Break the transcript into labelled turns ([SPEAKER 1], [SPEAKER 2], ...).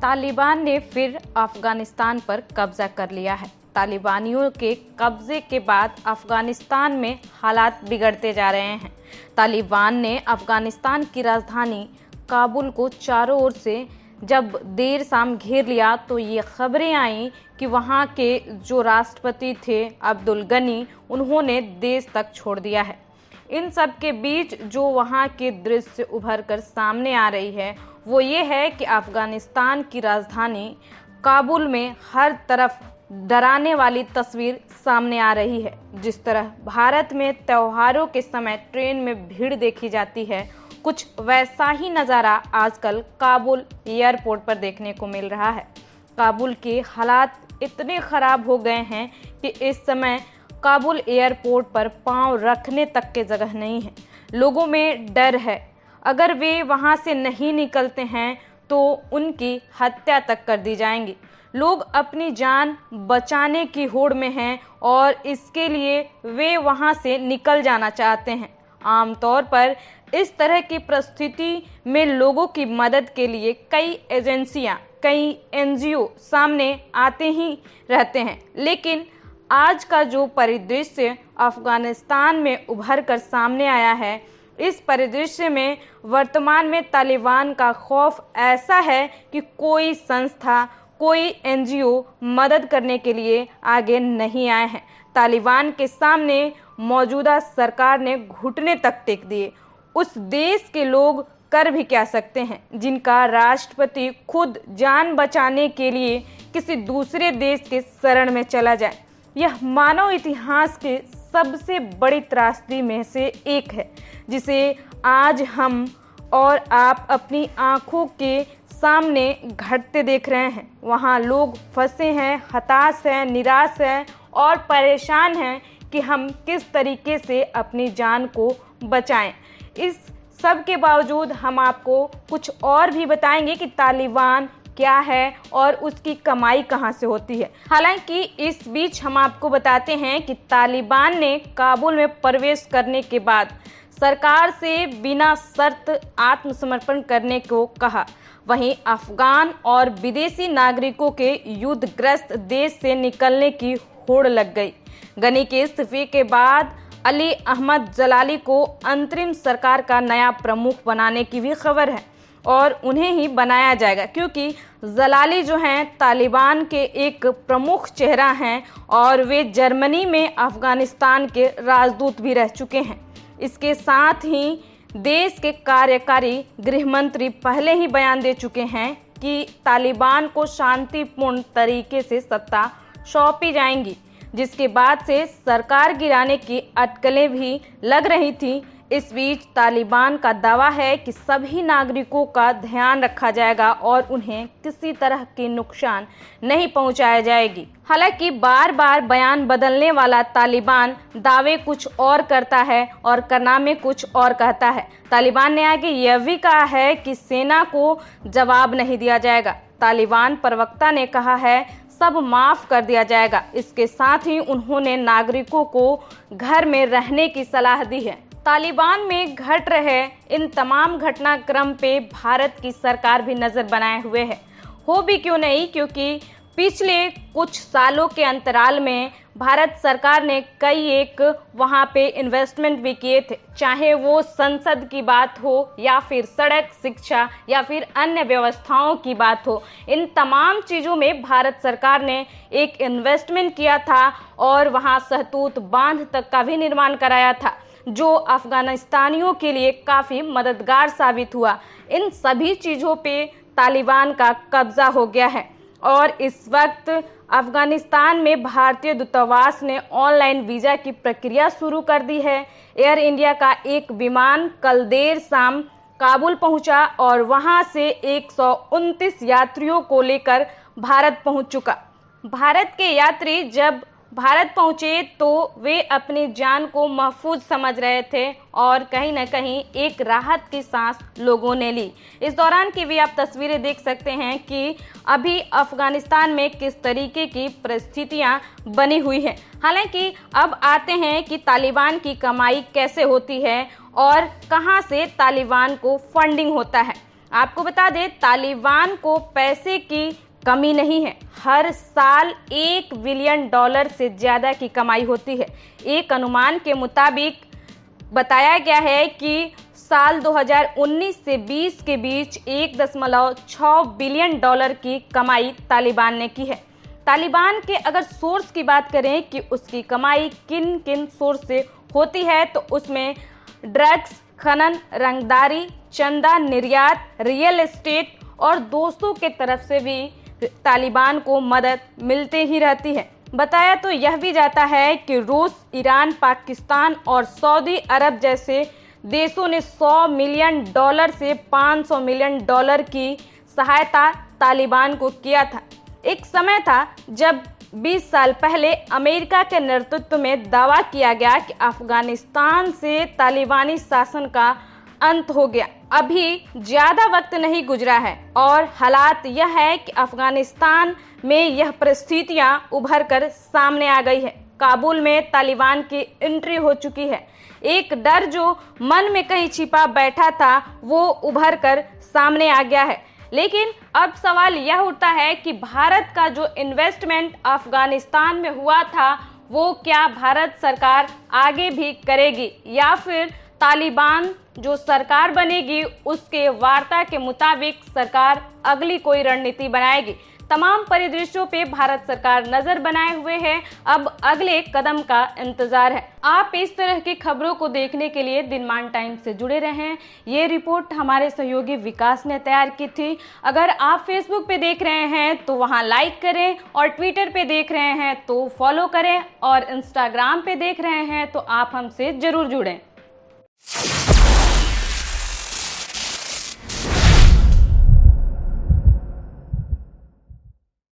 [SPEAKER 1] तालिबान ने फिर अफगानिस्तान पर कब्जा कर लिया है। तालिबानियों के कब्जे के बाद अफगानिस्तान में हालात बिगड़ते जा रहे हैं। तालिबान ने अफगानिस्तान की राजधानी काबुल को चारों ओर से जब देर शाम घेर लिया तो ये खबरें आईं कि वहाँ के जो राष्ट्रपति थे अब्दुल गनी, उन्होंने देश तक छोड़ दिया है। इन सब के बीच जो वहाँ के दृश्य उभर कर सामने आ रही है वो ये है कि अफगानिस्तान की राजधानी काबुल में हर तरफ डराने वाली तस्वीर सामने आ रही है। जिस तरह भारत में त्योहारों के समय ट्रेन में भीड़ देखी जाती है, कुछ वैसा ही नज़ारा आजकल काबुल एयरपोर्ट पर देखने को मिल रहा है। काबुल के हालात इतने ख़राब हो गए हैं कि इस समय काबुल एयरपोर्ट पर पांव रखने तक के जगह नहीं है। लोगों में डर है, अगर वे वहां से नहीं निकलते हैं तो उनकी हत्या तक कर दी जाएंगी। लोग अपनी जान बचाने की होड़ में हैं और इसके लिए वे वहां से निकल जाना चाहते हैं। आमतौर पर इस तरह की परिस्थिति में लोगों की मदद के लिए कई एजेंसियां, कई NGO सामने आते ही रहते हैं, लेकिन आज का जो परिदृश्य अफगानिस्तान में उभर कर सामने आया है, इस परिदृश्य में वर्तमान में तालिबान का खौफ ऐसा है कि कोई संस्था, कोई NGO मदद करने के लिए आगे नहीं आए हैं। तालिबान के सामने मौजूदा सरकार ने घुटने तक टेक दिए। उस देश के लोग कर भी क्या सकते हैं जिनका राष्ट्रपति खुद जान बचाने के लिए किसी दूसरे देश के शरण में चला जाए। यह मानव इतिहास के सबसे बड़ी त्रासदी में से एक है, जिसे आज हम और आप अपनी आंखों के सामने घटते देख रहे हैं। वहाँ लोग फंसे हैं, हताश हैं, निराश हैं और परेशान हैं कि हम किस तरीके से अपनी जान को बचाएं। इस सब के बावजूद हम आपको कुछ और भी बताएंगे कि तालिबान क्या है और उसकी कमाई कहां से होती है। हालांकि इस बीच हम आपको बताते हैं कि तालिबान ने काबुल में प्रवेश करने के बाद सरकार से बिना शर्त आत्मसमर्पण करने को कहा। वहीं अफगान और विदेशी नागरिकों के युद्धग्रस्त देश से निकलने की होड़ लग गई। गनी के इस्तीफे के बाद अली अहमद जलाली को अंतरिम सरकार का नया प्रमुख बनाने की भी खबर है और उन्हें ही बनाया जाएगा, क्योंकि जलाली जो हैं तालिबान के एक प्रमुख चेहरा हैं और वे जर्मनी में अफगानिस्तान के राजदूत भी रह चुके हैं। इसके साथ ही देश के कार्यकारी गृह मंत्री पहले ही बयान दे चुके हैं कि तालिबान को शांतिपूर्ण तरीके से सत्ता सौंपी जाएंगी, जिसके बाद से सरकार गिराने की अटकलें भी लग रही थी। इस बीच तालिबान का दावा है कि सभी नागरिकों का ध्यान रखा जाएगा और उन्हें किसी तरह की नुकसान नहीं पहुंचाया जाएगी। हालांकि बार बार बयान बदलने वाला तालिबान दावे कुछ और करता है और कारनामे कुछ और कहता है। तालिबान ने आगे यह भी कहा है कि सेना को जवाब नहीं दिया जाएगा। तालिबान प्रवक्ता ने कहा है सब माफ कर दिया जाएगा। इसके साथ ही उन्होंने नागरिकों को घर में रहने की सलाह दी है। तालिबान में घट रहे इन तमाम घटनाक्रम पे भारत की सरकार भी नज़र बनाए हुए है। हो भी क्यों नहीं, क्योंकि पिछले कुछ सालों के अंतराल में भारत सरकार ने कई एक वहाँ पे इन्वेस्टमेंट भी किए थे, चाहे वो संसद की बात हो या फिर सड़क, शिक्षा या फिर अन्य व्यवस्थाओं की बात हो। इन तमाम चीज़ों में भारत सरकार ने एक इन्वेस्टमेंट किया था और वहाँ सहतूत बांध तक का भी निर्माण कराया था, जो अफगानिस्तानियों के लिए काफ़ी मददगार साबित हुआ। इन सभी चीज़ों पे तालिबान का कब्जा हो गया है और इस वक्त अफगानिस्तान में भारतीय दूतावास ने ऑनलाइन वीज़ा की प्रक्रिया शुरू कर दी है। एयर इंडिया का एक विमान कल देर शाम काबुल पहुंचा और वहां से 129 यात्रियों को लेकर भारत पहुंच चुका। भारत के यात्री जब भारत पहुंचे तो वे अपनी जान को महफूज समझ रहे थे और कहीं न कहीं एक राहत की सांस लोगों ने ली। इस दौरान की भी आप तस्वीरें देख सकते हैं कि अभी अफगानिस्तान में किस तरीके की परिस्थितियां बनी हुई हैं। हालांकि अब आते हैं कि तालिबान की कमाई कैसे होती है और कहां से तालिबान को फंडिंग होता है। आपको बता दें, तालिबान को पैसे की कमी नहीं है। हर साल $1 बिलियन से ज़्यादा की कमाई होती है। एक अनुमान के मुताबिक बताया गया है कि साल 2019 से 20 के बीच $1.6 बिलियन की कमाई तालिबान ने की है। तालिबान के अगर सोर्स की बात करें कि उसकी कमाई किन किन सोर्स से होती है, तो उसमें ड्रग्स, खनन, रंगदारी, चंदा, निर्यात, रियल एस्टेट और दोस्तों के तरफ से भी तालिबान को मदद मिलते ही रहती है। बताया तो यह भी जाता है कि रूस, ईरान, पाकिस्तान और सऊदी अरब जैसे देशों ने $100 मिलियन से $500 मिलियन की सहायता तालिबान को किया था। एक समय था जब 20 साल पहले अमेरिका के नेतृत्व में दावा किया गया कि अफगानिस्तान से तालिबानी शासन का अंत हो गया। अभी ज़्यादा वक्त नहीं गुजरा है और हालात यह है कि अफगानिस्तान में यह परिस्थितियां उभर कर सामने आ गई है। काबुल में तालिबान की एंट्री हो चुकी है। एक डर जो मन में कहीं छिपा बैठा था वो उभर कर सामने आ गया है। लेकिन अब सवाल यह उठता है कि भारत का जो इन्वेस्टमेंट अफगानिस्तान में हुआ था वो क्या भारत सरकार आगे भी करेगी, या फिर तालिबान जो सरकार बनेगी उसके वार्ता के मुताबिक सरकार अगली कोई रणनीति बनाएगी। तमाम परिदृश्यों पे भारत सरकार नजर बनाए हुए है। अब अगले कदम का इंतजार है। आप इस तरह की खबरों को देखने के लिए दिनमान टाइम से जुड़े रहें। ये रिपोर्ट हमारे सहयोगी विकास ने तैयार की थी। अगर आप फेसबुक पे देख रहे हैं तो वहां लाइक करें, और ट्विटर पे देख रहे हैं तो फॉलो करें, और इंस्टाग्राम पे देख रहे हैं तो आप हमसे जरूर जुड़ें।